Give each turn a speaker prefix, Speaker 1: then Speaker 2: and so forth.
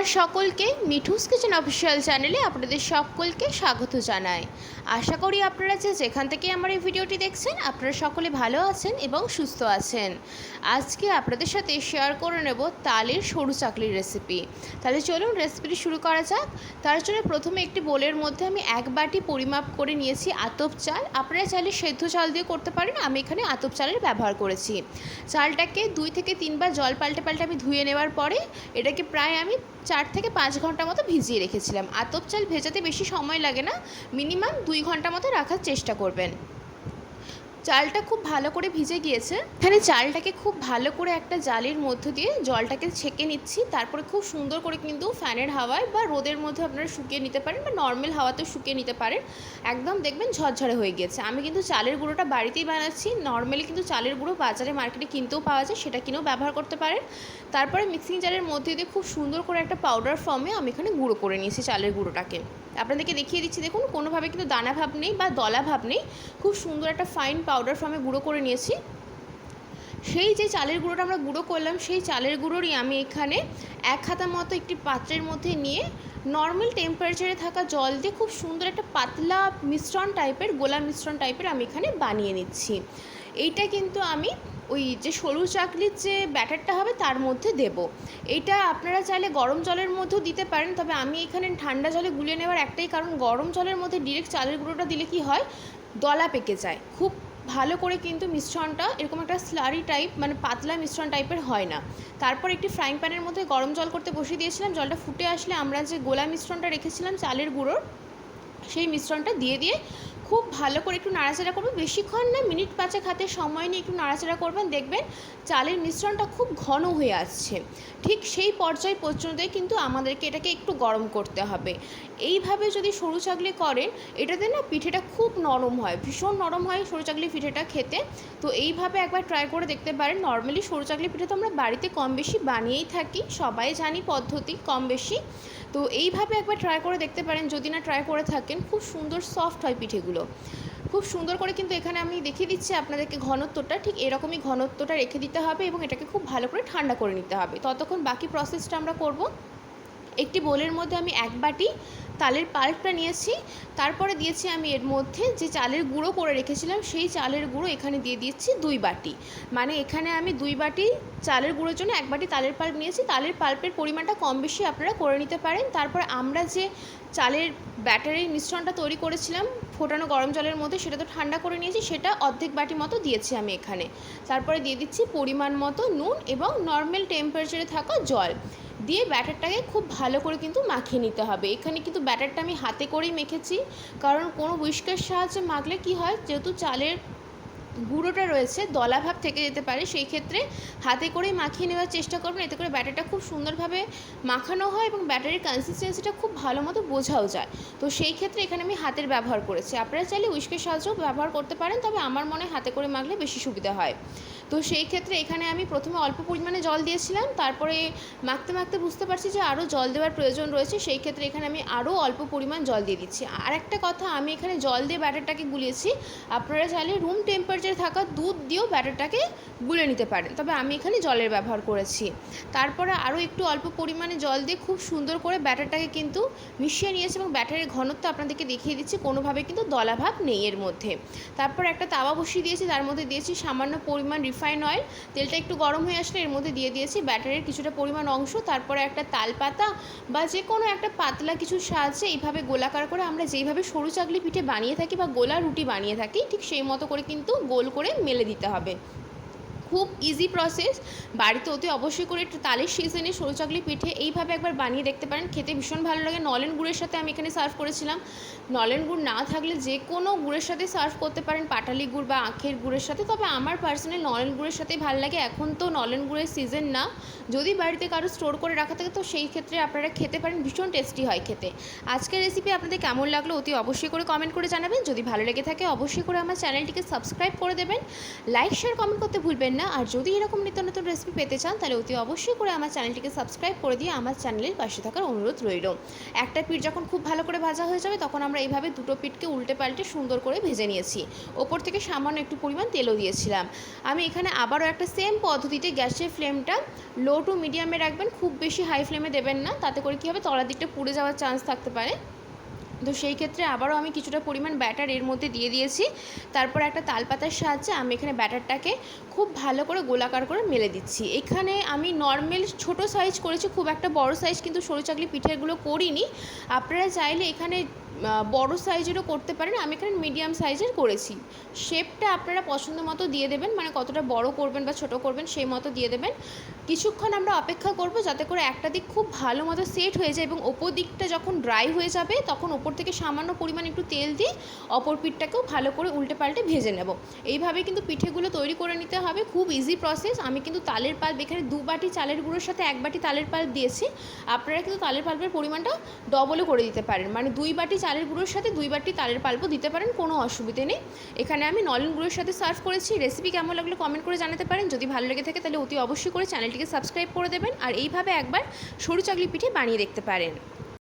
Speaker 1: নমস্কার সকলকে, Mithu's kitchen official চ্যানেলে আপনাদের সকলকে স্বাগত জানাই। আশা করি আপনারা যেখান থেকে আমার এই ভিডিওটি দেখছেন আপনারা সকলে ভালো আছেন এবং সুস্থ আছেন। আজকে আপনাদের সাথে শেয়ার করে নেব তালের সরু চাকলির রেসিপি। তাহলে চলুন রেসিপিটি শুরু করা যাক। তার জন্য প্রথমে একটি বোলের মধ্যে আমি 1 বাটি পরিমাপ করে নিয়েছি আতপ চাল। আপনারা চাইলে সেদ্ধ চাল দিয়ে করতে পারেন, আমি এখানে আতপ চালের ব্যবহার করেছি। চালটাকে 2 থেকে 3 বার জল পাল্টে পাল্টে আমি ধুয়ে নেওয়ার পরে এটাকে প্রায় আমি 4 থেকে 5 ঘন্টা মতো ভিজিয়ে রেখেছিলাম। আতপ চাল ভেজাতে বেশি সময় লাগে না, মিনিমাম 2 ঘন্টা মতো রাখার চেষ্টা করবেন। চালটা খুব ভালো করে ভিজে গিয়েছে। এখানে চালটাকে খুব ভালো করে একটা জালির মধ্য দিয়ে জলটাকে ছেঁকে নিচ্ছি। তারপরে খুব সুন্দর করে কিন্তু ফ্যানের হাওয়ায় বা রোদের মধ্যে আপনারা শুকিয়ে নিতে পারেন বা নর্মাল হাওয়াতেও শুকিয়ে নিতে পারেন। একদম দেখবেন ঝরঝরে হয়ে গিয়েছে। আমি কিন্তু চালের গুঁড়োটা বাড়িতেই বানাচ্ছি। নর্মালি কিন্তু চালের গুঁড়ো বাজারে মার্কেটে কিনতেও পাওয়া যায়, সেটা কিনেও ব্যবহার করতে পারেন। তারপরে মিক্সিং জারের মধ্যে দিয়ে খুব সুন্দর করে একটা পাউডার ফর্মে আমি এখানে গুঁড়ো করে নিয়েছি চালের গুঁড়োটাকে। আপনাদেরকে দেখিয়ে দিচ্ছি, দেখুন কোনোভাবে কিন্তু দানা ভাব নেই বা দলা ভাব নেই, খুব সুন্দর একটা ফাইন পাউডার ফর্মে গুঁড়ো করে নিয়েছি। সেই যে চালের গুঁড়োটা আমরা গুঁড়ো করলাম সেই চালের গুঁড়োরই আমি এখানে 1 হাতা মতো একটি পাত্রের মধ্যে নিয়ে নর্মাল টেম্পারেচারে থাকা জল দিয়ে খুব সুন্দর একটা পাতলা মিশ্রণ টাইপের, গোলা মিশ্রণ টাইপের আমি এখানে বানিয়ে নিচ্ছি। এইটা কিন্তু আমি ওই যে সরু চাকলির যে ব্যাটারটা হবে তার মধ্যে দেব। এইটা আপনারা চাইলে গরম জলের মধ্যেও দিতে পারেন, তবে আমি এখানে ঠান্ডা জলে গুলিয়ে নেওয়ার একটাই কারণ, গরম জলের মধ্যে ডিরেক্ট চালের গুঁড়োটা দিলে কি হয়, দলা পেকে যায়। খুব ভালো করে কিন্তু মিশ্রণটা এরকম একটা স্লারি টাইপ মানে পাতলা মিশ্রণ টাইপের হয় না। তারপর একটি ফ্রাইং প্যানের মধ্যে গরম জল করতে বসিয়ে দিয়েছিলাম। জলটা ফুটে আসলে আমরা যে গোলা মিশ্রণটা রেখেছিলাম চালের গুঁড়োর, সেই মিশ্রণটা দিয়ে খুব ভালো করে একটু নাড়াচাড়া করবেন। বেশিক্ষণ না, মিনিট 5 হাতে সময় নিয়ে একটু নাড়াচাড়া করবেন। দেখবেন চালের মিশ্রণটা খুব ঘন হয়ে আসছে। ঠিক সেই পর্যায় পর্যন্তই কিন্তু আমাদেরকে এটাকে একটু গরম করতে হবে। এইভাবে যদি সরু চাকলি করেন এটাতে না পিঠেটা খুব নরম হয়, ভীষণ নরম হয় সরু চাকলি পিঠেটা খেতে। তো এইভাবে একবার ট্রাই করে দেখতে পারেন। নর্মালি সরু চাকলি পিঠে তো আমরা বাড়িতে কম বেশি বানিয়েই থাকি, সবাই জানি পদ্ধতি কম বেশি। তো এইভাবে একবার ট্রাই করে দেখতে পারেন, যদি না ট্রাই করে থাকেন। খুব সুন্দর সফট হয় পিঠেগুলো, খুব সুন্দর করে। কিন্তু এখানে আমি দেখিয়ে দিচ্ছি আপনাদেরকে ঘনত্বটা, ঠিক এরকমই ঘনত্বটা রেখে দিতে হবে এবং এটাকে খুব ভালো করে ঠান্ডা করে নিতে হবে। ততক্ষণ বাকি প্রসেসটা আমরা করব। একটি বোলের মধ্যে আমি 1 বাটি তালের পাল্পটা নিয়েছি। তারপরে দিয়েছি আমি এর মধ্যে যে চালের গুঁড়ো করে রেখেছিলাম সেই চালের গুঁড়ো এখানে দিয়ে দিচ্ছি 2 বাটি। মানে এখানে আমি 2 বাটি চালের গুঁড়োর জন্য 1 বাটি তালের পাল্প নিয়েছি। তালের পাল্পের পরিমাণটা কম বেশি আপনারা করে নিতে পারেন। তারপর আমরা যে চালের ব্যাটারের মিশ্রণটা তৈরি করেছিলাম ফোটানো গরম জলের মধ্যে, সেটা তো ঠান্ডা করে নিয়েছি, সেটা অর্ধেক বাটি মতো দিয়েছি আমি এখানে। তারপরে দিয়ে দিচ্ছি পরিমাণ মতো নুন এবং নর্মাল টেম্পারেচারে থাকা জল দিয়ে ব্যাটারটাকে খুব ভালো করে কিন্তু মাখিয়ে নিতে হবে। এখানে কিন্তু ব্যাটারটা আমি হাতে করেই মেখেছি, কারণ কোনো হুইস্কের সাহায্যে মাখলে কি হয়, যেহেতু চালের গুঁড়োটা রয়েছে দলাভাব থেকে যেতে পারে, সেই ক্ষেত্রে হাতে করেই মাখিয়ে নেওয়ার চেষ্টা করবেন। এতে করে ব্যাটারটা খুব সুন্দরভাবে মাখানো হয় এবং ব্যাটারের কনসিস্টেন্সিটা খুব ভালো মতো বোঝাও যায়। তো সেই ক্ষেত্রে এখানে আমি হাতের ব্যবহার করেছি। আপনারা চাইলে হুইস্কের সাহায্যেও ব্যবহার করতে পারেন, তবে আমার মনে হয় হাতে করে মাখলে বেশি সুবিধা হয়। তো সেই ক্ষেত্রে এখানে আমি প্রথমে অল্প পরিমাণে জল দিয়েছিলাম, তারপরে মাখতে মাখতে বুঝতে পারছি যে আরও জল দেওয়ার প্রয়োজন রয়েছে, সেই ক্ষেত্রে এখানে আমি আরও অল্প পরিমাণ জল দিয়ে দিচ্ছি। আর একটা কথা, আমি এখানে জল দিয়ে ব্যাটারটাকে গুলিয়েছি। আপনারা চাইলে রুম টেম্পারেচারে থাকা দুধ দিয়েও ব্যাটারটাকে গুলে নিতে পারেন, তবে আমি এখানে জলের ব্যবহার করেছি। তারপরে আরও একটু অল্প পরিমাণে জল দিয়ে খুব সুন্দর করে ব্যাটারটাকে কিন্তু মিশিয়ে নিয়েছি এবং ব্যাটারের ঘনত্ব আপনাদেরকে দেখিয়ে দিচ্ছি, কোনোভাবে কিন্তু দলাভাব নেই এর মধ্যে। তারপর একটা তাওয়া বসিয়ে দিয়েছি, তার মধ্যে দিয়েছি সামান্য পরিমাণ রিফাইন অয়েল। তেলটা একটু গরম হয়ে আসলে এর মধ্যে দিয়ে দিয়েছি ব্যাটারের কিছুটা পরিমাণ অংশ। তারপরে একটা তালপাতা বা যে কোনো একটা পাতলা কিছুর সাহায্যে এইভাবে গোলাকার করে আমরা যেইভাবে সরু চাকলি পিঠে বানিয়ে থাকি বা গোলা রুটি বানিয়ে থাকি, ঠিক সেই মতো করে কিন্তু গোল করে মেলে দিতে হবে। খুব ইজি প্রসেস, বাড়িতে অতি অবশ্যই করে একটু তালের সিজনে সরু চাকলি পিঠে এইভাবে একবার বানিয়ে দেখতে পারেন, খেতে ভীষণ ভালো লাগে। নলেন গুড়ের সাথে আমি এখানে সার্ভ করেছিলাম। নলেন গুড় না থাকলে যে কোনো গুড়ের সাথে সার্ভ করতে পারেন, পাটালি গুড় বা আখের গুড়ের সাথে, তবে আমার পার্সোনালি নলেন গুড়ের সাথেই ভালো লাগে। এখন তো নলেন গুড়ের সিজন না, যদি বাড়িতে কারো স্টোর করে রাখা থাকে তো সেই ক্ষেত্রে আপনারা খেতে পারেন, ভীষণ টেস্টি হয় খেতে। আজকের রেসিপি আপনাদের কেমন লাগলো অতি অবশ্যই করে কমেন্ট করে জানাবেন। যদি ভালো লেগে থাকে অবশ্যই করে আমার চ্যানেলটিকে সাবস্ক্রাইব করে দেবেন, লাইক শেয়ার কমেন্ট করতে ভুলবেন না। না। আর যদি এরকম নিত্য নতুন রেসিপি পেতে চান তাহলে অতি অবশ্যই করে আমার চ্যানেলটিকে সাবস্ক্রাইব করে দিয়ে আমার চ্যানেলের পাশে থাকার অনুরোধ রইল। একটা পিঠ যখন খুব ভালো করে ভাজা হয়ে যাবে তখন আমরা এইভাবে দুটো পিঠকে উল্টে পাল্টে সুন্দর করে ভেজে নিয়েছি। ওপর থেকে সামান্য একটু পরিমাণ তেলও দিয়েছিলাম। আমি এখানে আবারও একটা সেম পদ্ধতিতে গ্যাসের ফ্লেমটা লো টু মিডিয়ামে রাখবেন, খুব বেশি হাই ফ্লেমে দেবেন না, তাতে করে কী হবে তলার দিকটা পুড়ে যাওয়ার চান্স থাকতে পারে। তো সেই ক্ষেত্রে আবারও আমি কিছুটা পরিমাণ ব্যাটার এর মধ্যে দিয়ে দিয়েছি। তারপর একটা তালপাতার সাহায্যে আমি এখানে ব্যাটারটাকে খুব ভালো করে গোলাকার করে মেলে দিচ্ছি। এখানে আমি নর্মাল ছোট সাইজ করেছি, খুব একটা বড় সাইজ কিন্তু সরু চাকলি পিঠেগুলো করিনি। আপনারা চাইলে এখানে বড় সাইজেরও করতে পারেন, আমি এখানে মিডিয়াম সাইজের করেছি। শেপটা আপনারা পছন্দ মতো দিয়ে দেবেন, মানে কতটা বড় করবেন বা ছোট করবেন সেই মতো দিয়ে দেবেন। কিছুক্ষণ আমরা অপেক্ষা করব যাতে করে একটা দিক খুব ভালো মতো সেট হয়ে যায় এবং ওপর দিকটা যখন ড্রাই হয়ে যাবে তখন ওপর থেকে সামান্য পরিমাণ একটু তেল দিয়ে অপর পিঠটাকেও ভালো করে উল্টে পাল্টে ভেজে নেব। এইভাবে কিন্তু পিঠেগুলো তৈরি করে নিতে হবে, খুব ইজি প্রসেস। আমি কিন্তু তালের পাল্প এখানে 2 বাটি চালের গুঁড়োর সাথে 1 বাটি তালের পাল্প দিয়েছি। আপনারা কিন্তু তালের পাল্পের পরিমাণটা ডবলও করে দিতে পারেন, মানে 2 বাটি চালের গুঁড়োর সাথে 2 বাটি তালের পাল্পও দিতে পারেন, কোনো অসুবিধে নেই। এখানে আমি নলেন গুঁড়োর সাথে সার্ভ করেছি। রেসিপি কেমন লাগলো কমেন্ট করে জানাতে পারেন। যদি ভালো লেগে থাকে তাহলে অতি অবশ্যই করে চ্যানেলটিকে সাবস্ক্রাইব করে দেবেন আর এইভাবে একবার সরু চাকলি পিঠে বানিয়ে দেখতে পারেন।